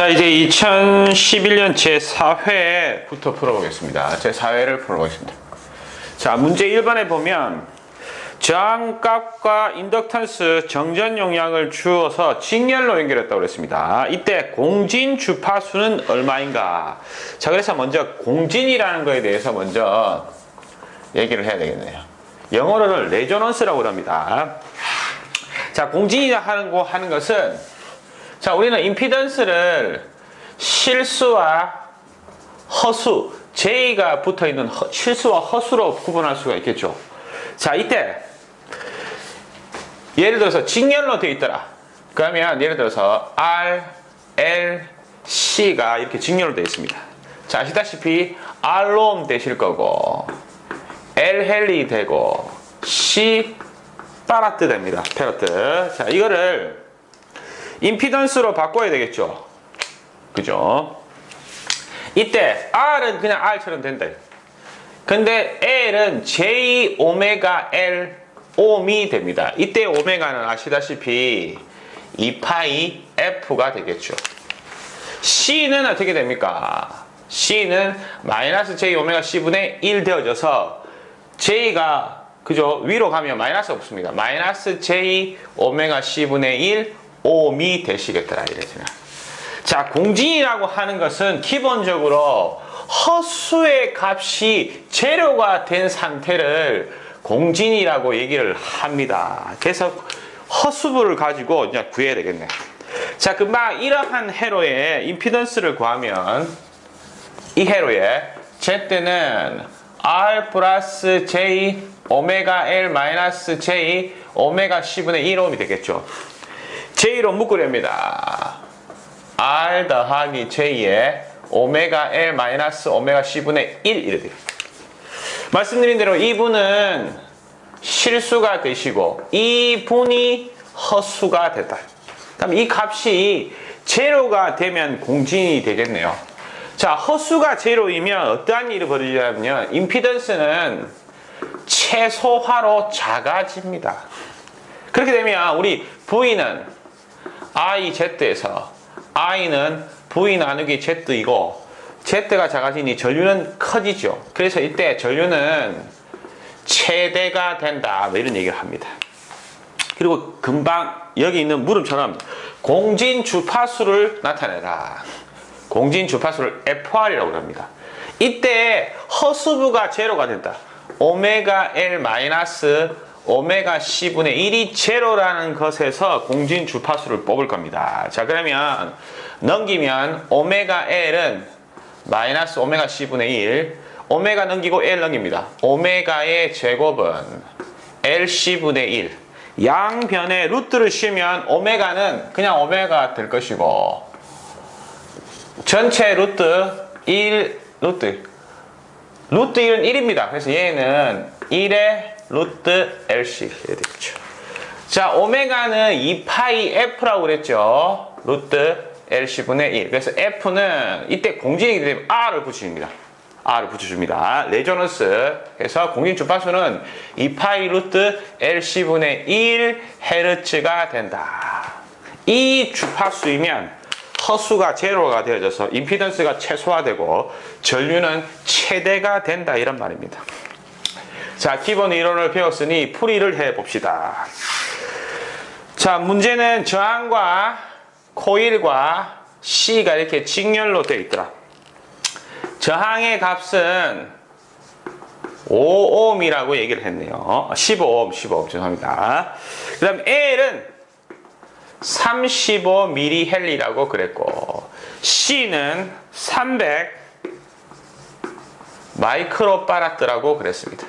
자, 이제 2011년 제4회부터 풀어보겠습니다. 제4회를 풀어보겠습니다. 자, 문제 1번에 보면 저항값과 인덕턴스 정전 용량을 주어서 직렬로 연결했다고 그랬습니다. 이때 공진 주파수는 얼마인가? 자, 그래서 먼저 공진이라는 거에 대해서 먼저 얘기를 해야 되겠네요. 영어로는 레조넌스라고 합니다. 자, 공진이라고 하는 것은 자, 우리는 임피던스를 실수와 허수, J가 붙어있는 실수와 허수로 구분할 수가 있겠죠. 자, 이때 예를 들어서 직렬로 되어 있더라. 그러면 예를 들어서 R, L, C가 이렇게 직렬로 되어 있습니다. 자, 아시다시피 R롬 되실 거고 L 헬리 되고 C 파라트 됩니다. 페라트. 자, 이거를 임피던스로 바꿔야 되겠죠. 그죠? 이때 R은 그냥 R처럼 된다. 근데 L은 J 오메가 L 옴이 됩니다. 이때 오메가는 아시다시피 2파이 F가 되겠죠. C는 어떻게 됩니까? C는 마이너스 J 오메가 C분의 1 되어져서 J가 그죠? 위로 가면 마이너스 없습니다. 마이너스 J 오메가 C분의 1 옴이 되시겠더라 이래서요. 자, 공진이라고 하는 것은 기본적으로 허수의 값이 제로가 된 상태를 공진이라고 얘기를 합니다. 그래서 허수부를 가지고 이제 구해야 되겠네. 자, 금방 이러한 회로의 임피던스를 구하면 이 회로에 Z는 R 플러스 J 오메가 L 마이너스 J 오메가 C분의 1옴이 되겠죠. J로 묶으렵니다. R 더하기 J에 오메가 L 마이너스 오메가 C분의 1 이렇게 돼요. 말씀드린 대로 이 분은 실수가 되시고 이 분이 허수가 됐다. 그럼 이 값이 제로가 되면 공진이 되겠네요. 자, 허수가 제로이면 어떠한 일이 벌어지냐면 임피던스는 최소화로 작아집니다. 그렇게 되면 우리 V는 IZ에서 I는 V 나누기 Z이고 Z가 작아지니 전류는 커지죠. 그래서 이때 전류는 최대가 된다. 뭐 이런 얘기를 합니다. 그리고 금방 여기 있는 물음처럼 공진 주파수를 나타내라. 공진 주파수를 FR이라고 합니다. 이때 허수부가 제로가 된다. 오메가 L 마이너스 오메가 C분의 1이 제로라는 것에서 공진 주파수를 뽑을 겁니다. 자, 그러면 넘기면 오메가 L은 마이너스 오메가 C분의 1 오메가 넘기고 L 넘깁니다. 오메가의 제곱은 LC분의 1 양변에 루트를 씌우면 오메가는 그냥 오메가 될 것이고 전체 루트 1 루트 1은 1입니다. 그래서 얘는 1의 루트 LC 이렇게 되겠죠. 자, 오메가는 2파이 F라고 그랬죠. 루트 LC분의 1. 그래서 F는 이때 공진이기 때문에 R을 붙여줍니다. R을 붙여줍니다. 레조넌스 해서 공진 주파수는 2파이 루트 LC분의 1 헤르츠가 된다. 이 주파수이면 허수가 제로가 되어져서 임피던스가 최소화되고 전류는 최대가 된다 이런 말입니다. 자, 기본 이론을 배웠으니 풀이를 해봅시다. 자, 문제는 저항과 코일과 C가 이렇게 직렬로 되어 있더라. 저항의 값은 5ohm이라고 얘기를 했네요. 15ohm 죄송합니다. 그 다음 L은 35mH라고 그랬고 C는 300 마이크로파라드라고 그랬습니다.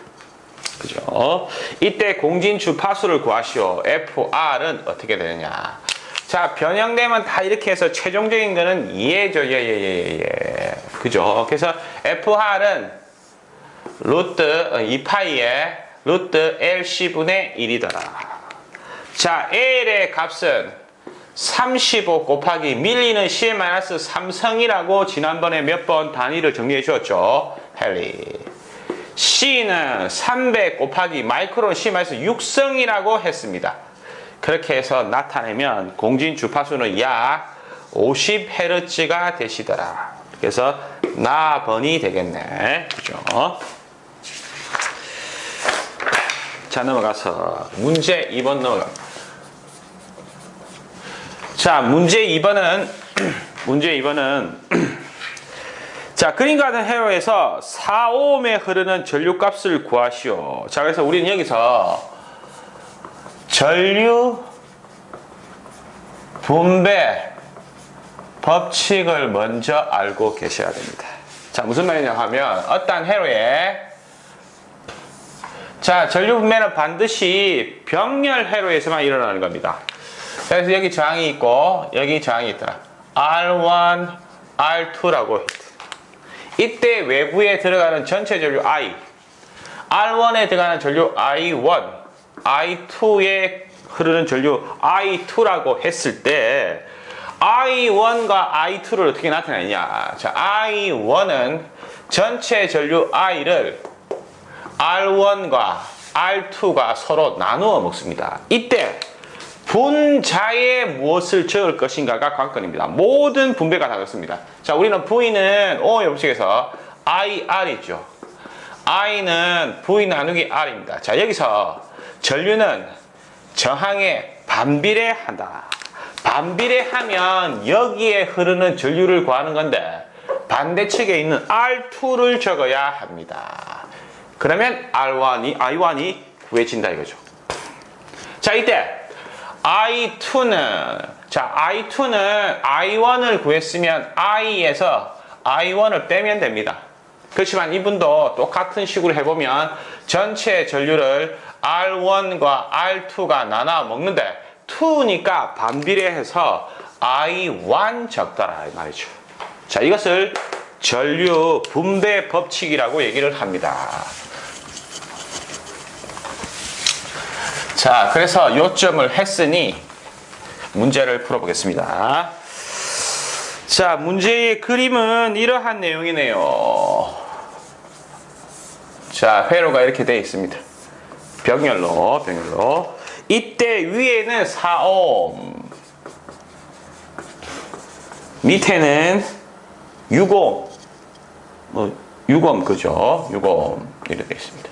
그죠? 이때 공진 주파수를 구하시오. FR은 어떻게 되느냐? 자, 변형되면 다 이렇게 해서 최종적인 거는 예죠. 예. 그죠? 그래서 FR은 루트 2파이에 루트 LC분의 1이더라. 자, L의 값은 35 곱하기 밀리는 C-3성이라고 지난번에 몇 번 단위를 정리해 주었죠. 헬리. C는 300 곱하기 마이크론 C-6성이라고 했습니다. 그렇게 해서 나타내면 공진 주파수는 약 50Hz가 되시더라. 그래서 나번이 되겠네. 그죠? 자, 넘어가서 문제 2번 넘어갑니다. 자, 문제 2번은 자, 그림과 같은 회로에서 4ohm에 흐르는 전류값을 구하시오. 자, 그래서 우리는 여기서 전류 분배 법칙을 먼저 알고 계셔야 됩니다. 자, 무슨 말이냐 하면 어떠한 회로에 자, 전류 분배는 반드시 병렬 회로에서만 일어나는 겁니다. 그래서 여기 저항이 있고 여기 저항이 있더라. R1, R2라고 이때 외부에 들어가는 전체 전류 I, R1에 들어가는 전류 I1, I2에 흐르는 전류 I2라고 했을 때 I1과 I2를 어떻게 나타내냐. 자, I1은 전체 전류 I를 R1과 R2가 서로 나누어 먹습니다. 이때 분자에 무엇을 적을 것인가가 관건입니다. 모든 분배가 다 그렇습니다. 자, 우리는 V는 O 법칙에서 IR이죠. I는 V 나누기 R입니다. 자, 여기서 전류는 저항에 반비례한다. 반비례하면 여기에 흐르는 전류를 구하는 건데 반대측에 있는 R2를 적어야 합니다. 그러면 I1이 구해진다 이거죠. 자, 이때 I2는 I1을 구했으면 I에서 I1을 빼면 됩니다. 그렇지만 이분도 똑같은 식으로 해보면 전체 전류를 R1과 R2가 나눠 먹는데 2니까 반비례해서 I1 적더라 이 말이죠. 자, 이것을 전류 분배 법칙이라고 얘기를 합니다. 자, 그래서 요점을 했으니 문제를 풀어보겠습니다. 자, 문제의 그림은 이러한 내용이네요. 자, 회로가 이렇게 되어 있습니다. 병렬로. 이때 위에는 4ohm, 밑에는 6ohm, 6ohm 그죠? 6ohm 이렇게 되어 있습니다.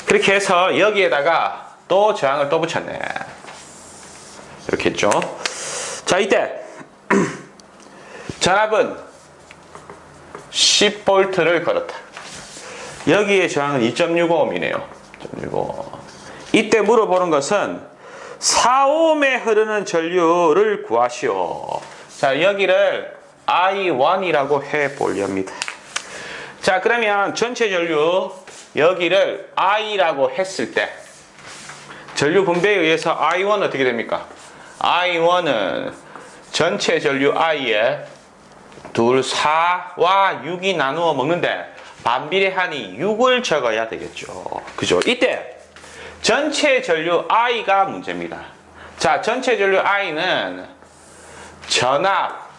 그렇게 해서 여기에다가 또 저항을 또 붙였네. 이렇게 했죠. 자, 이때 전압은 10V를 걸었다. 여기에 저항은 2.65ohm이네요. 2.65. 이때 물어보는 것은 4ohm에 흐르는 전류를 구하시오. 자, 여기를 I1이라고 해보렵니다. 자, 그러면 전체 전류 여기를 I라고 했을 때 전류 분배에 의해서 I1은 어떻게 됩니까? I1은 전체 전류 I에 4와 6이 나누어 먹는데 반비례하니 6을 적어야 되겠죠. 그죠? 이때 전체 전류 I가 문제입니다. 자, 전체 전류 I는 전압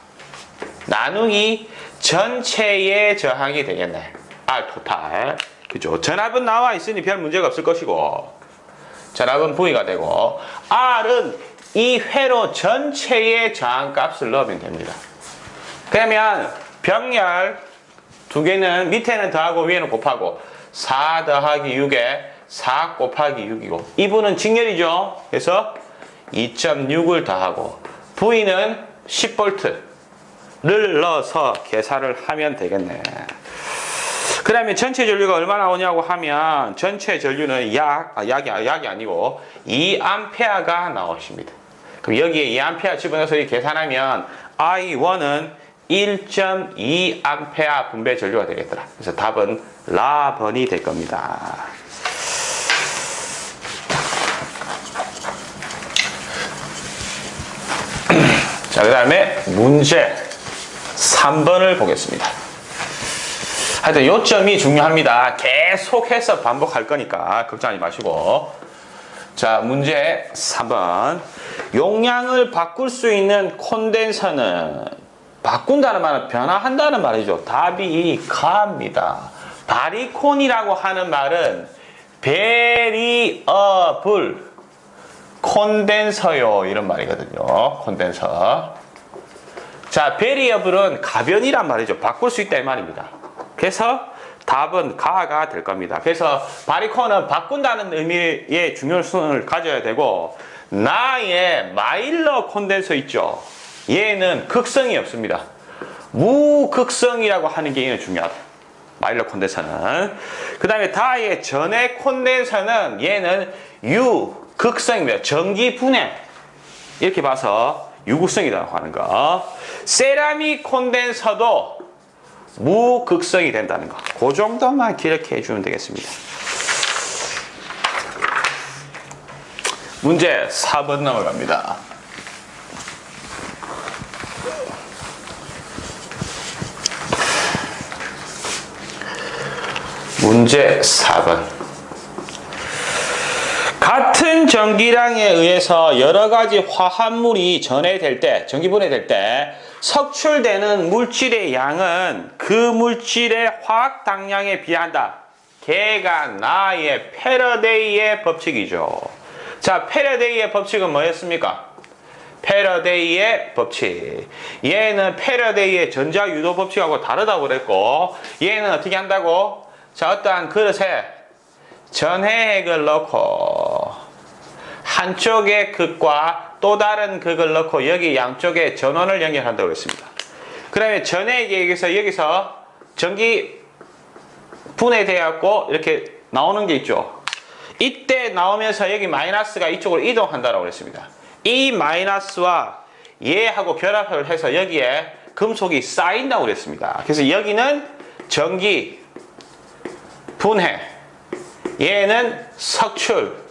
나누기 전체의 저항이 되겠네. R 토탈. 그죠? 전압은 나와 있으니 별 문제가 없을 것이고 전압은 V가 되고 R은 이 회로 전체의 저항값을 넣으면 됩니다. 그러면 병렬 두 개는 밑에는 더하고 위에는 곱하고 4 더하기 6에 4 곱하기 6이고 이분은 직렬이죠. 그래서 2.6을 더하고 V는 10V를 넣어서 계산을 하면 되겠네. 그 다음에 전체 전류가 얼마나 오냐고 하면 전체 전류는 약이 아니고 2A가 나오십니다. 그럼 여기에 2A 집어넣어서 계산하면 I1은 1.2A 분배 전류가 되겠더라. 그래서 답은 라번이 될 겁니다. 자, 그 다음에 문제 3번을 보겠습니다. 하여튼 요점이 중요합니다. 계속해서 반복할 거니까 걱정하지 마시고. 자, 문제 3번. 용량을 바꿀 수 있는 콘덴서는 바꾼다는 말은 변화한다는 말이죠. 답이 가입니다. 바리콘이라고 하는 말은 베리어블 콘덴서요 이런 말이거든요. 콘덴서. 자, variable은 가변이란 말이죠. 바꿀 수 있다 이 말입니다. 그래서 답은 가가 될 겁니다. 그래서 바리콘은 바꾼다는 의미의 중요성을 가져야 되고, 나의 마일러 콘덴서 있죠. 얘는 극성이 없습니다. 무극성이라고 하는 게 얘는 중요하다. 마일러 콘덴서는. 그 다음에 다의 전해 콘덴서는 얘는 유극성입니다. 전기 분해. 이렇게 봐서 유극성이라고 하는 거. 세라믹 콘덴서도 무극성이 된다는 거. 그 정도만 기억해 주면 되겠습니다. 문제 4번 넘어갑니다. 문제 4번. 같은 전기량에 의해서 여러 가지 화합물이 전해될 때, 전기 분해될 때 석출되는 물질의 양은 그 물질의 화학 당량에 비한다. 걔가 나의 패러데이의 법칙이죠. 자, 패러데이의 법칙은 뭐였습니까? 패러데이의 법칙. 얘는 패러데이의 전자유도 법칙하고 다르다고 그랬고, 얘는 어떻게 한다고? 자, 어떠한 그릇에 전해액을 넣고 한쪽의 극과 또 다른 극을 넣고 여기 양쪽에 전원을 연결한다고 했습니다. 그러면 전해액이 여기서 전기 분해되었고 이렇게 나오는 게 있죠. 이때 나오면서 여기 마이너스가 이쪽으로 이동한다고 했습니다. 이 마이너스와 얘하고 결합을 해서 여기에 금속이 쌓인다고 그랬습니다. 그래서 여기는 전기 분해, 얘는 석출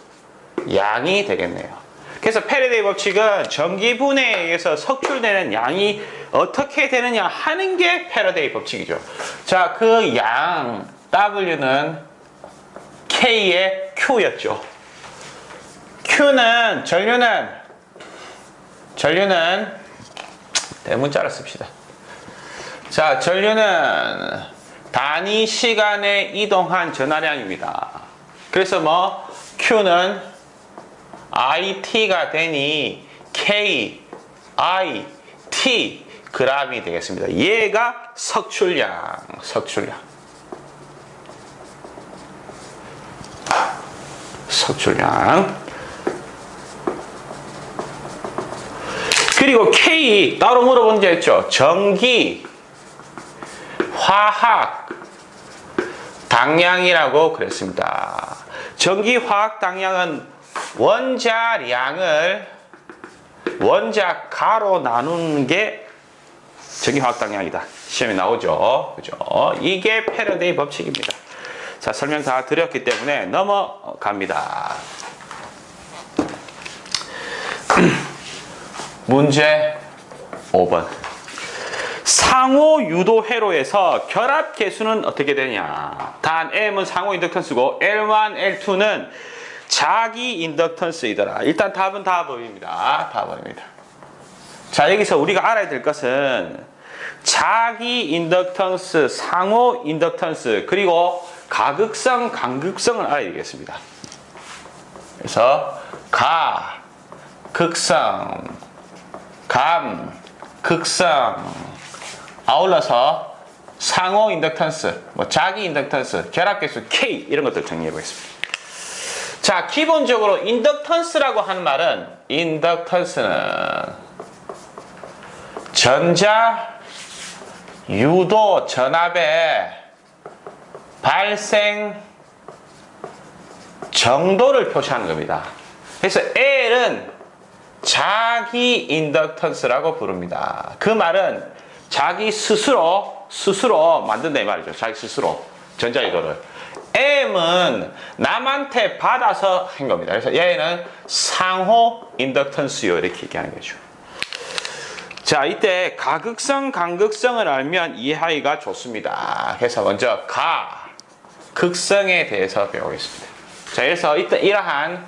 양이 되겠네요. 그래서 패러데이 법칙은 전기 분해에 의해서 석출되는 양이 어떻게 되느냐 하는 게 패러데이 법칙이죠. 자, 그 양 W는 K의 Q였죠. Q는 전류는 대문자를 씁시다. 자, 전류는 단위 시간에 이동한 전하량입니다. 그래서 뭐 Q는 IT가 되니 K, I, T g이 되겠습니다. 얘가 석출량. 그리고 K 따로 물어본 적 있죠. 전기, 화학, 당량이라고 그랬습니다. 전기, 화학, 당량은 원자량을 원자가로 나누는 게 전기, 화학, 당량이다. 시험에 나오죠. 그죠? 이게 패러데이 법칙입니다. 자, 설명 다 드렸기 때문에 넘어갑니다. 문제 5번. 상호 유도 회로에서 결합 계수는 어떻게 되냐? 단 M은 상호 인덕턴스고 L1, L2는 자기 인덕턴스이더라. 일단 답은 다 보입니다. 자, 여기서 우리가 알아야 될 것은 자기 인덕턴스, 상호 인덕턴스, 그리고 가극성, 간극성을 알아야 되겠습니다. 그래서 가, 극성, 감, 극성, 아울러서 상호 인덕턴스, 자기 인덕턴스, 결합계수 K 이런 것들 정리해 보겠습니다. 자, 기본적으로 인덕턴스라고 하는 말은 인덕턴스는 전자 유도 전압의 발생 정도를 표시하는 겁니다. 그래서 L은 자기 인덕턴스라고 부릅니다. 그 말은 자기 스스로 만든다 이 말이죠. 자기 스스로 전자유도를. M은 남한테 받아서 한 겁니다. 그래서 얘는 상호 인덕턴스요 이렇게 얘기하는 거죠. 자, 이때 가극성, 간극성을 알면 이해하기가 좋습니다. 그래서 먼저 극성에 대해서 배우겠습니다. 자, 그래서 이러한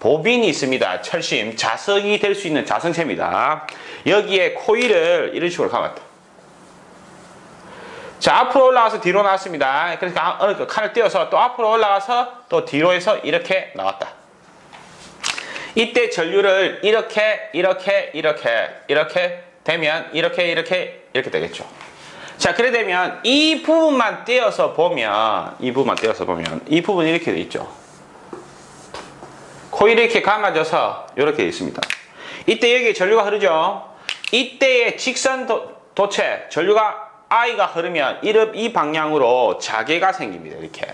보빈이 있습니다. 철심, 자석이 될 수 있는 자성체입니다. 여기에 코일을 이런 식으로 감았다. 자, 앞으로 올라가서 뒤로 나왔습니다. 그러니까 칸을 띄워서 또 앞으로 올라가서 또 뒤로 해서 이렇게 나왔다. 이때 전류를 이렇게 되면 이렇게 되겠죠. 자, 그래 되면 이 부분만 떼어서 보면 이 부분이 이렇게 돼 있죠. 코일이 이렇게 감아져서 이렇게 돼 있습니다. 이때 여기에 전류가 흐르죠. 이때의 직선 도체 전류가 I가 흐르면 이 방향으로 자개가 생깁니다. 이렇게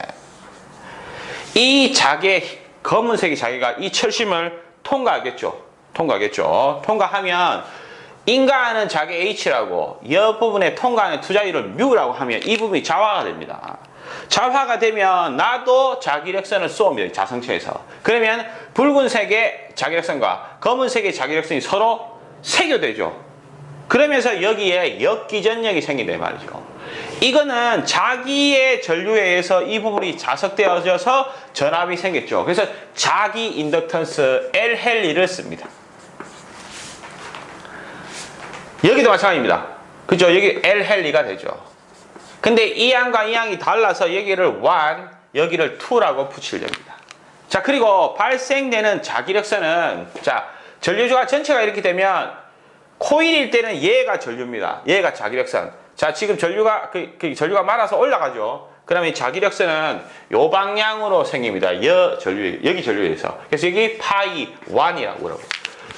이 자개, 검은색의 자개가 이 철심을 통과하겠죠. 통과하면 인가하는 자개 H라고 이 부분에 통과하는 투자율을 M라고 하면 이 부분이 좌화가 됩니다. 좌화가 되면 나도 자기력선을 쏘옵니다. 자성체에서. 그러면 붉은색의 자기력선과 검은색의 자기력선이 서로 세교되죠. 그러면서 여기에 역기전력이 생긴단 말이죠. 이거는 자기의 전류에 의해서 이 부분이 자석되어져서 전압이 생겼죠. 그래서 자기 인덕턴스 L헬리를 씁니다. 여기도 마찬가지입니다. 그죠? 여기 L헬리가 되죠. 근데 이 양과 이 양이 달라서 여기를 1, 여기를 2라고 붙이렵니다. 자, 그리고 발생되는 자기력선은, 자, 전류주가 전체가 이렇게 되면 코일일 때는 얘가 전류입니다. 얘가 자기력선. 자, 지금 전류가 전류가 말아서 올라가죠. 그러면 자기력선은 요 방향으로 생깁니다. 여기 전류에서. 그래서 여기 파이 1이라고 그러고.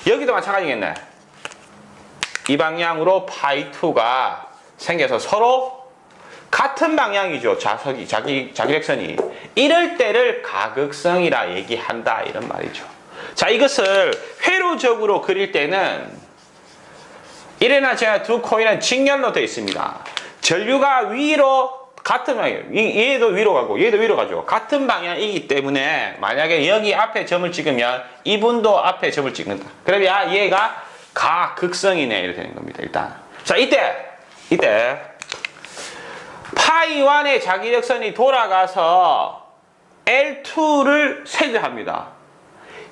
여기도 마찬가지겠네. 이 방향으로 파이 2가 생겨서 서로 같은 방향이죠. 자기력선이. 이럴 때를 가극성이라 얘기한다. 이런 말이죠. 자, 이것을 회로적으로 그릴 때는 이래나 저래나 두 코일은 직렬로 되어 있습니다. 전류가 위로 같은 방향이에요. 얘도 위로 가고 얘도 위로 가죠. 같은 방향이기 때문에 만약에 여기 앞에 점을 찍으면 이분도 앞에 점을 찍는다. 그러면 얘가 가극성이네 이렇게 되는 겁니다. 일단 자, 이때 파이 1의 자기력선이 돌아가서 L2를 세대합니다.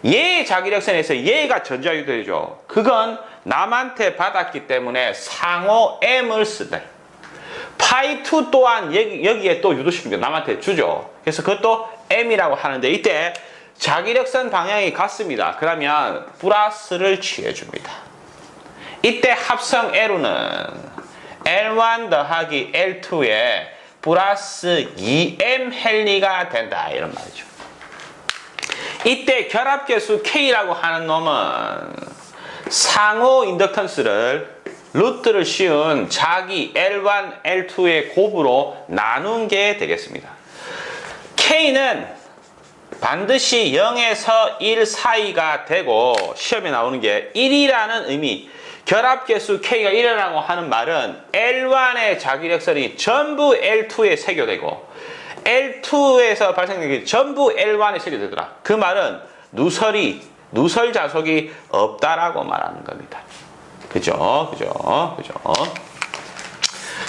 얘의 자기력선에서 얘가 전자유도죠. 그건 남한테 받았기 때문에 상호 M을 쓰대. 파이 2 또한 여기에 또 유도시킵니다. 남한테 주죠. 그래서 그것도 M이라고 하는데 이때 자기력선 방향이 같습니다. 그러면 플러스를 취해줍니다. 이때 합성 L은 L1 더하기 L2에 플러스 2M 헬리가 된다. 이런 말이죠. 이때 결합계수 K라고 하는 놈은 상호 인덕턴스를 루트를 씌운 자기 L1, L2의 곱으로 나눈 게 되겠습니다. K는 반드시 0에서 1 사이가 되고 시험에 나오는 게 1이라는 의미. 결합계수 K가 1이라고 하는 말은 L1의 자기력선이 전부 L2에 세교되고 L2에서 발생된 게 전부 L1에 세교되더라. 그 말은 누설 자속이 없다라고 말하는 겁니다. 그죠?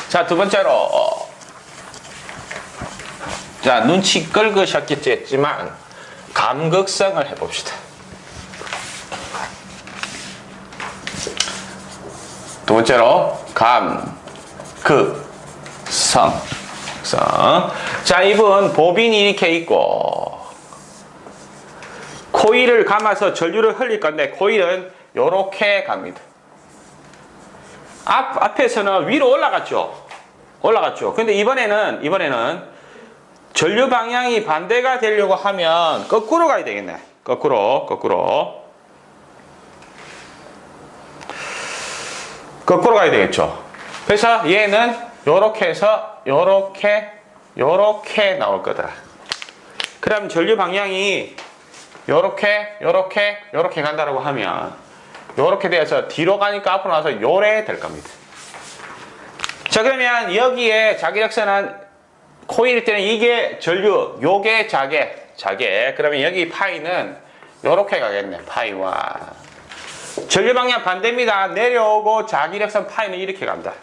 자, 두 번째로 자, 눈치 끌으셨겠지만 감극성을 해봅시다. 두 번째로 감극성. 자, 이분 보빈이 이렇게 있고 코일을 감아서 전류를 흘릴 건데 코일은 요렇게 갑니다. 앞에서는 위로 올라갔죠. 근데 이번에는 전류 방향이 반대가 되려고 하면 거꾸로 가야 되겠네. 거꾸로 가야 되겠죠. 그래서 얘는 요렇게 해서 요렇게 나올 거다. 그럼 전류 방향이 요렇게 간다라고 하면 요렇게 돼서 뒤로 가니까 앞으로 나와서 요래 될 겁니다. 자, 그러면 여기에 자기력선은 코일일 때는 이게 전류, 요게 자개. 그러면 여기 파이는 요렇게 가겠네. 파이와 전류 방향 반대입니다. 내려오고 자기력선 파이는 이렇게 간다.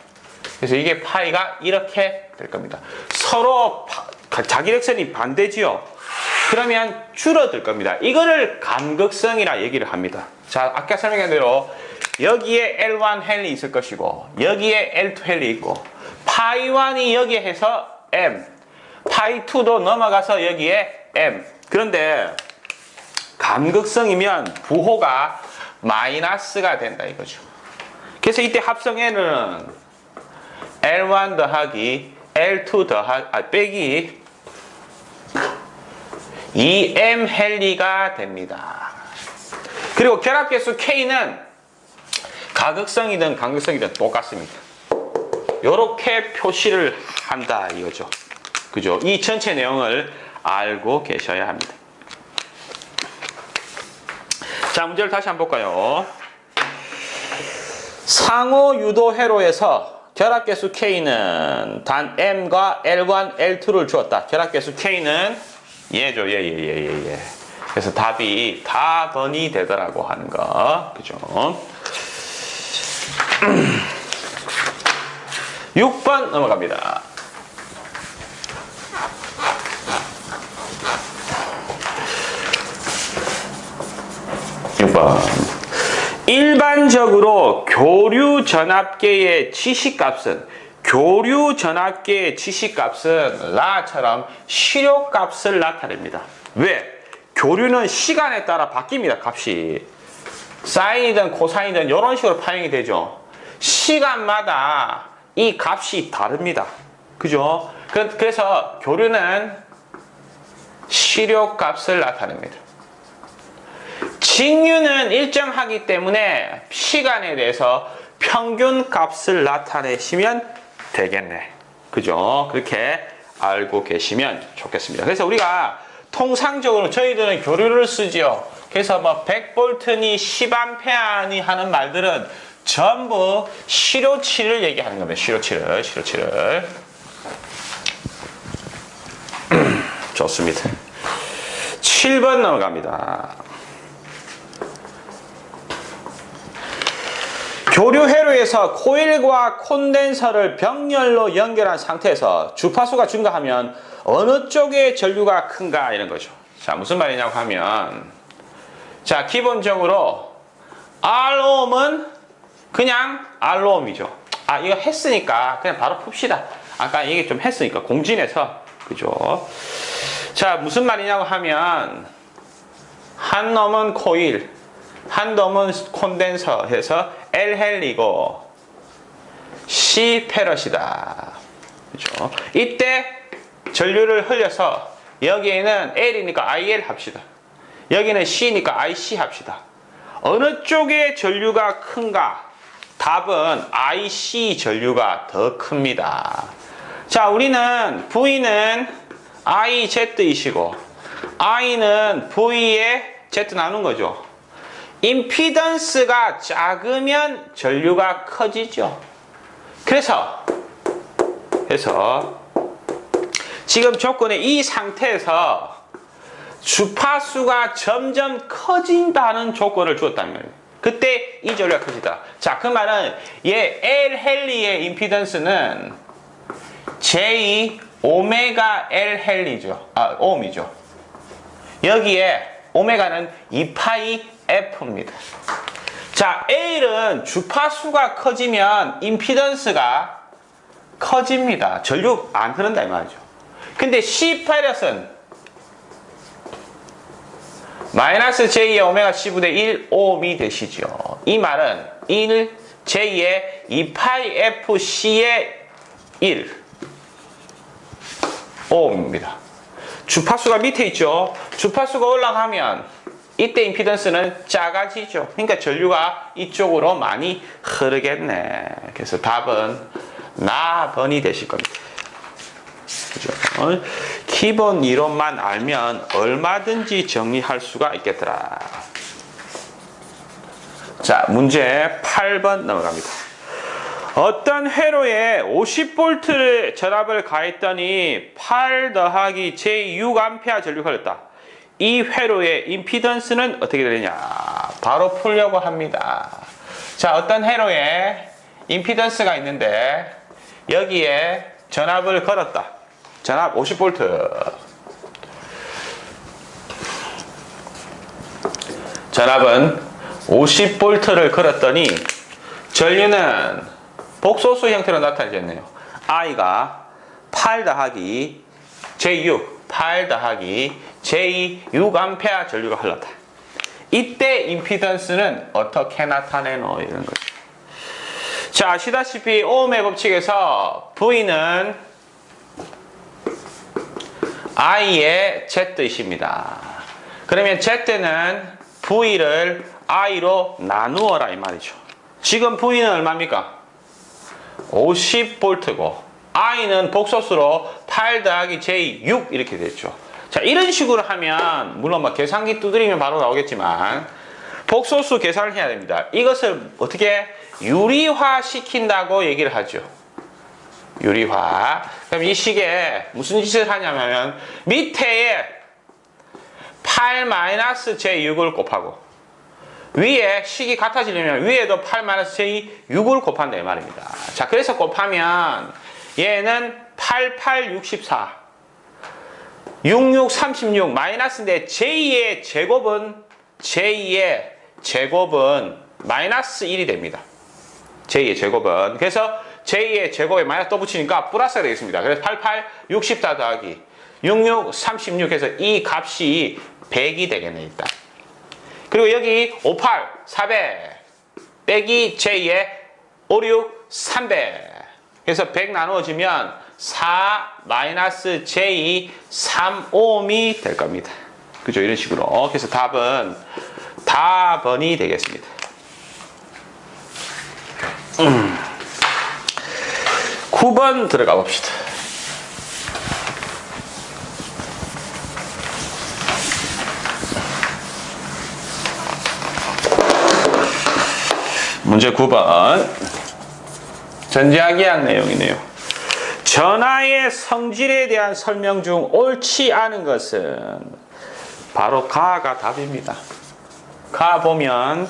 그래서 이게 파이가 이렇게 될 겁니다. 서로 자기력선이 반대지요. 그러면 줄어들 겁니다. 이거를 감극성이라 얘기를 합니다. 자, 아까 설명한 대로 여기에 L1 헬리 있을 것이고 여기에 L2 헬리 있고 파이1이 여기에 해서 M, 파이2도 넘어가서 여기에 M. 그런데 감극성이면 부호가 마이너스가 된다 이거죠. 그래서 이때 합성에는 L1 더하기 L2 빼기 2M 헨리가 됩니다. 그리고 결합계수 K는 가극성이든 간극성이든 똑같습니다. 이렇게 표시를 한다 이거죠. 그죠? 이 전체 내용을 알고 계셔야 합니다. 자, 문제를 다시 한번 볼까요? 상호 유도 회로에서 결합계수 K는 단 M과 L1, L2를 주었다. 결합계수 K는 얘죠. 얘. 그래서 답이 다번이 되더라고 하는 거. 그죠? 6번 넘어갑니다. 6번. 일반적으로 교류 전압계의 지시값은 라처럼 시료값을 나타냅니다. 왜? 교류는 시간에 따라 바뀝니다. 값이. 사인이든 코사인이든 이런 식으로 파형이 되죠. 시간마다 이 값이 다릅니다. 그죠? 그래서 교류는 시료값을 나타냅니다. 직류는 일정하기 때문에 시간에 대해서 평균값을 나타내시면 되겠네. 그죠? 그렇게 알고 계시면 좋겠습니다. 그래서 우리가 통상적으로 저희들은 교류를 쓰지요. 그래서 뭐 100V니 10A니 하는 말들은 전부 시료치를 얘기하는 겁니다. 시료치를. 좋습니다. 7번 넘어갑니다. 교류 회로에서 코일과 콘덴서를 병렬로 연결한 상태에서 주파수가 증가하면 어느 쪽의 전류가 큰가 이런 거죠. 자, 무슨 말이냐고 하면, 자, 기본적으로 Rohm은 그냥 Rohm이죠. 아, 이거 했으니까 그냥 바로 풉시다. 아까 얘기 좀 했으니까 공진해서. 그죠? 자, 무슨 말이냐고 하면 한 놈은 코일, 한 놈은 콘덴서 해서 L 헨리고 C 페럿이다. 그죠? 이때 전류를 흘려서 여기에는 L이니까 IL 합시다. 여기는 C니까 IC 합시다. 어느 쪽의 전류가 큰가? 답은 IC 전류가 더 큽니다. 자, 우리는 V는 IZ이시고 I는 V에 Z 나눈 거죠. 임피던스가 작으면 전류가 커지죠. 그래서 지금 조건의 이 상태에서 주파수가 점점 커진다는 조건을 주었단 말이에요. 그때 이 전류가 커지다. 자, 그 말은 얘 L 헨리의 임피던스는 J 오메가 L 헨리죠. 옴이죠. 여기에 오메가는 2파이 F입니다. 자, L은 주파수가 커지면 임피던스가 커집니다. 전류 안 흐른다 이 말이죠. 근데 C 파이럿은 마이너스 J의 오메가 C분의 1 옴이 되시죠. 이 말은 1 J의 2파이 FC의 1 옴입니다. 주파수가 밑에 있죠. 주파수가 올라가면 이때 임피던스는 작아지죠. 그러니까 전류가 이쪽으로 많이 흐르겠네. 그래서 답은 나번이 되실 겁니다. 그죠? 기본 이론만 알면 얼마든지 정리할 수가 있겠더라. 자, 문제 8번 넘어갑니다. 어떤 회로에 50V 전압을 가했더니 8 더하기 제6A 전류가 흘렀다. 이 회로의 임피던스는 어떻게 되느냐? 바로 풀려고 합니다. 자, 어떤 회로에 임피던스가 있는데 여기에 전압을 걸었다. 전압 50V. 전압은 50V를 걸었더니 전류는 복소수 형태로 나타내졌네요. I가 8 더하기 J6 8 더하기 J6A 전류가 흘렀다. 이때 임피던스는 어떻게 나타내노? 이런 거죠. 자, 아시다시피 오음의 법칙에서 V는 I의 Z이십니다. 그러면 Z는 V를 I로 나누어라 이 말이죠. 지금 V는 얼마입니까? 50V고 I는 복소수로 8 더하기 J 6 이렇게 됐죠. 자, 이런 식으로 하면 물론 뭐 계산기 두드리면 바로 나오겠지만 복소수 계산을 해야 됩니다. 이것을 어떻게 유리화 시킨다고 얘기를 하죠. 유리화. 그럼 이 식에 무슨 짓을 하냐면 밑에에 8-j6을 곱하고 위에 식이 같아지려면 위에도 8-j6을 곱한다 이 말입니다. 자, 그래서 곱하면 얘는 88, 64 66, 36 마이너스인데 j의 제곱은 마이너스 1이 됩니다. j의 제곱은. 그래서 j의 제곱에 마이너스 또 붙이니까 플러스가 되겠습니다. 그래서 88, 64 더하기 66, 36 해서 이 값이 100이 되겠네 일단. 그리고 여기 58, 400 빼기 j의 56, 300 그래서 100 나누어지면 4 마이너스 j 3ohm이 될 겁니다. 그죠? 이런 식으로. 그래서 답은이 되겠습니다. 9번 들어가 봅시다. 문제 9번. 전자기학 내용이네요. 전하의 성질에 대한 설명 중 옳지 않은 것은 바로 가가 답입니다. 가 보면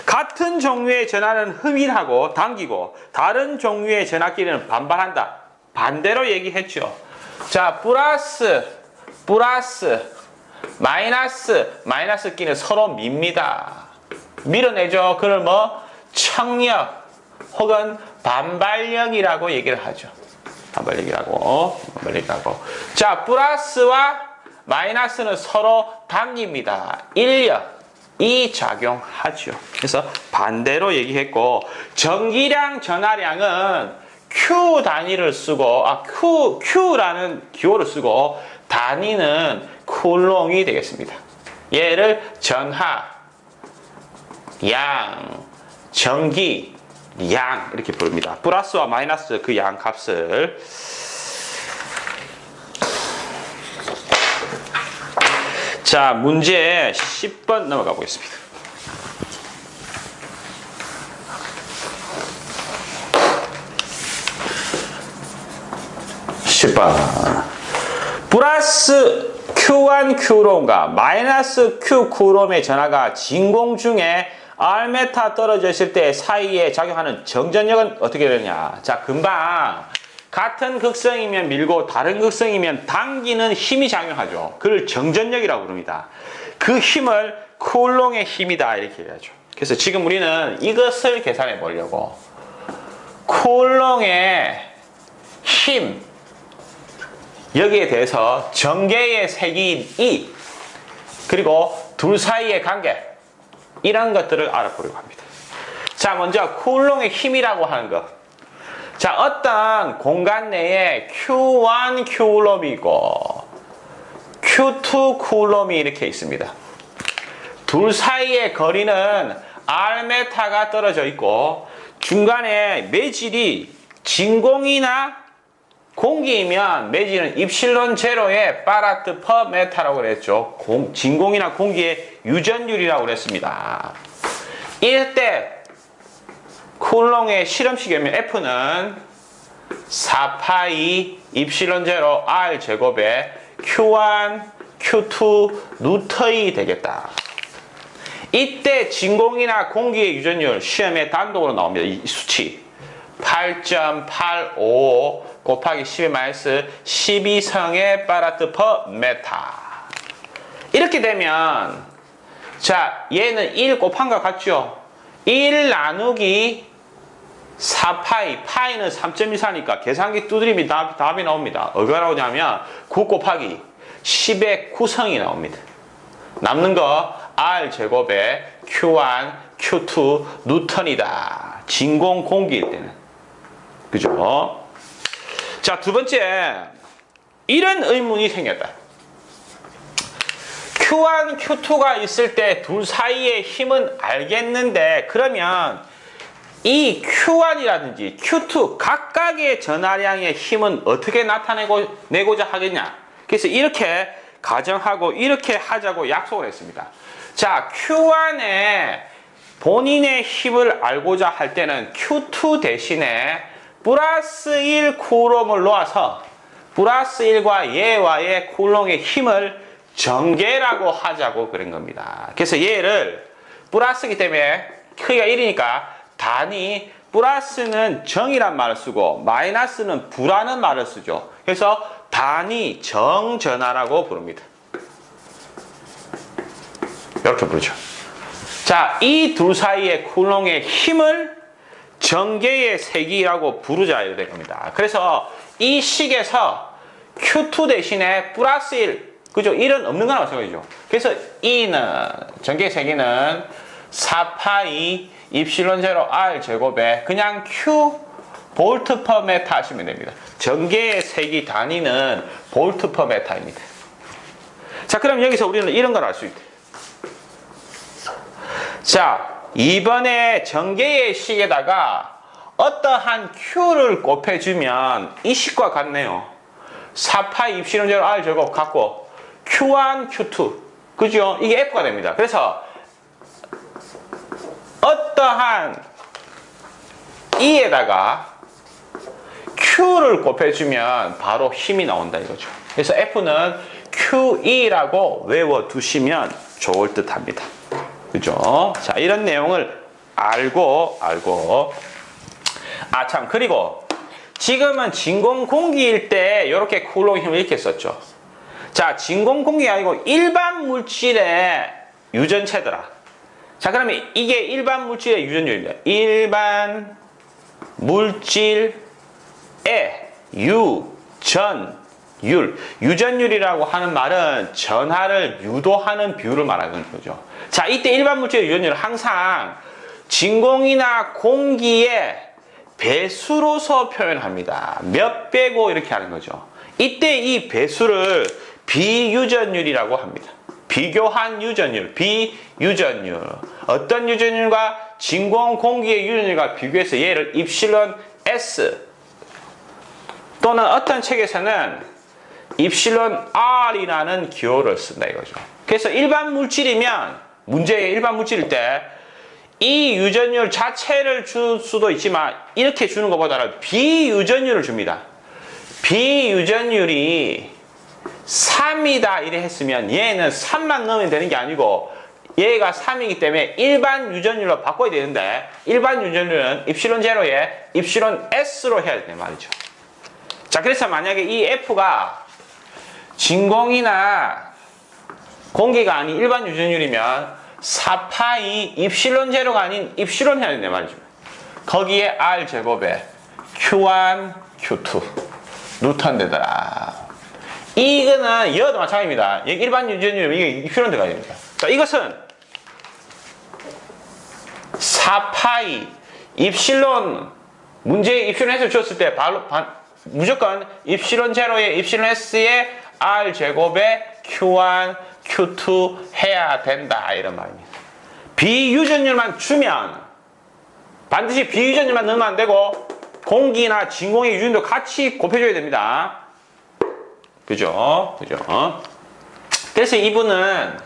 같은 종류의 전하는 흡인하고 당기고 다른 종류의 전하끼리는 반발한다. 반대로 얘기했죠. 자, 플러스, 마이너스 끼는 서로 밉니다. 밀어내죠. 그걸 뭐 청력 혹은 반발력이라고 얘기를 하죠. 반발력이라고. 자, 플러스와 마이너스는 서로 당깁니다. 인력이 작용하죠. 그래서 반대로 얘기했고, 전기량, 전하량은 Q 단위를 쓰고, Q라는 기호를 쓰고, 단위는 쿨롱이 되겠습니다. 얘를 전하, 양, 전기, 양 이렇게 부릅니다. 플러스와 마이너스 그 양 값을. 자, 문제 10번 넘어가 보겠습니다. 플러스 Q1 쿨롬과 마이너스 Q 쿨롬의 전하가 진공 중에 R메타 떨어져 있을 때 사이에 작용하는 정전력은 어떻게 되느냐. 자, 금방 같은 극성이면 밀고 다른 극성이면 당기는 힘이 작용하죠. 그걸 정전력이라고 부릅니다. 그 힘을 쿨롱의 힘이다 이렇게 얘기하죠. 그래서 지금 우리는 이것을 계산해 보려고 쿨롱의 힘 여기에 대해서 전개의 색인 E 그리고 둘 사이의 관계 이런 것들을 알아보려고 합니다. 자, 먼저 쿨롱의 힘이라고 하는 것. 자, 어떤 공간 내에 Q1 쿨롬이 있고 Q2 쿨롬이 이렇게 있습니다. 둘 사이의 거리는 R메타가 떨어져 있고 중간에 매질이 진공이나 공기이면 매질은 입실론 제로의 파라트 퍼 메타라고 그랬죠. 진공이나 공기의 유전율이라고 그랬습니다. 이럴 때 쿨롱의 실험식이면 F는 4파이 입실론 제로 R 제곱에 Q1, Q2 루트이 되겠다. 이때 진공이나 공기의 유전율 시험에 단독으로 나옵니다. 이 수치 8.85 곱하기 10-12성의 파라트 퍼 메타. 이렇게 되면 자, 얘는 1 곱한 것 같죠? 1 나누기 4파이, 파이는 3.24니까 계산기 두드리면 답이 나옵니다. 얼마나 나오냐면 9 곱하기 10의 9성이 나옵니다. 남는 거 R 제곱에 Q1, Q2 뉴턴이다. 진공 공기일 때는. 그죠? 자, 두 번째. 이런 의문이 생겼다. Q1, Q2가 있을 때 둘 사이의 힘은 알겠는데, 그러면 이 Q1이라든지 Q2 각각의 전하량의 힘은 어떻게 나타내고자 하겠냐? 그래서 이렇게 가정하고 이렇게 하자고 약속을 했습니다. 자, Q1에 본인의 힘을 알고자 할 때는 Q2 대신에 플러스 1 쿨롬을 놓아서 플러스 1과 얘와의 쿨롬의 힘을 전개라고 하자고 그런 겁니다. 그래서 얘를 플러스이기 때문에 크기가 1이니까 단위 플러스는 정이란 말을 쓰고 마이너스는 부라는 말을 쓰죠. 그래서 단위 정전하라고 부릅니다. 이렇게 부르죠. 자, 이 둘 사이의 쿨롱의 힘을 전개의 세기라고 부르자 이렇게 될 겁니다. 그래서 이 식에서 Q2 대신에 플러스 1, 그죠? 1은 없는 거나 마찬가지죠. 그래서 E는, 전개의 세기는 4파이 입실론 제로 R 제곱에 그냥 Q 볼트 퍼 메타 하시면 됩니다. 전개의 세기 단위는 볼트 퍼 메타입니다. 자, 그럼 여기서 우리는 이런 걸 알 수 있대. 자, 이번에 전개의 식에다가 어떠한 Q를 곱해주면 이 식과 같네요. 4파이 입실론 제로 R 제곱 같고 Q1, Q2 그죠? 이게 F가 됩니다. 그래서 어떠한 E에다가 Q를 곱해주면 바로 힘이 나온다 이거죠. 그래서 F는 QE라고 외워두시면 좋을 듯 합니다. 그죠? 자, 이런 내용을 알고. 아, 참, 그리고 지금은 진공 공기일 때 이렇게 쿨롱 힘을 이렇게 썼죠. 자, 진공 공기가 아니고 일반 물질의 유전체더라. 자, 그러면 이게 일반 물질의 유전율입니다. 일반 물질의 유전율. 유전율이라고 하는 말은 전하를 유도하는 비율을 말하는 거죠. 자, 이때 일반 물질의 유전율은 항상 진공이나 공기의 배수로서 표현합니다. 몇 배고 이렇게 하는 거죠. 이때 이 배수를 비유전율이라고 합니다. 비교한 유전율, 비유전율. 어떤 유전율과 진공 공기의 유전율과 비교해서 얘를 입실론 S 또는 어떤 책에서는 입실론 R이라는 기호를 쓴다 이거죠. 그래서 일반 물질이면 문제의 일반 물질일 때 이 유전율 자체를 줄 수도 있지만 이렇게 주는 것보다는 비유전율을 줍니다. 비유전율이 3이다 이래 했으면 얘는 3만 넣으면 되는 게 아니고 얘가 3이기 때문에 일반 유전율로 바꿔야 되는데 일반 유전율은 입실론 제로에 입실론 S로 해야 되는 말이죠. 자, 그래서 만약에 이 F가 진공이나 공기가 아닌 일반 유전율이면 4파이 입실론 제로가 아닌 입실론 해야 된단 말이죠. 거기에 R 제곱에 Q1, Q2 뉴턴 되더라. 이거는 이어도 마찬가지입니다. 일반 유전율이면 이게 입실론 들어가야 됩니다. 자, 이것은 4파이 입실론 문제의 입실론 S를 줬을 때 무조건 입실론 제로에 입실론 S에 R 제곱에 Q1, Q2 해야 된다 이런 말입니다. 비유전율만 주면 반드시 비유전율만 넣으면 안 되고 공기나 진공의 유전도 같이 곱해줘야 됩니다. 그죠? 그래서 이분은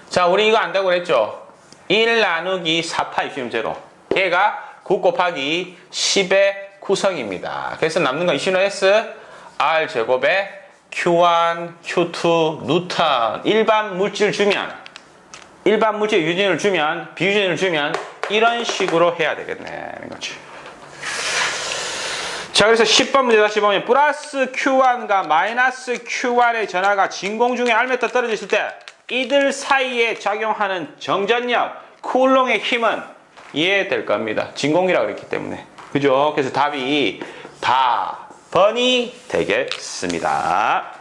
자, 우리 이거 안다고 그랬죠? 1 나누기 4파 입실론 제로. 걔가 9 곱하기 10의 구성입니다. 그래서 남는 건 입실론 S R 제곱에 Q1, Q2, 뉴턴. 일반 물질 주면 일반 물질 유전율을 주면 비유전율을 주면 이런 식으로 해야 되겠네 거지. 자, 그래서 10번 문제 다시 보면 플러스 Q1과 마이너스 Q1의 전하가 진공 중에 Rm 떨어져 있을 때 이들 사이에 작용하는 정전력, 쿨롱의 힘은 이해될 겁니다. 진공이라고 그랬기 때문에. 그죠? 그래서 답이 4번이 되겠습니다.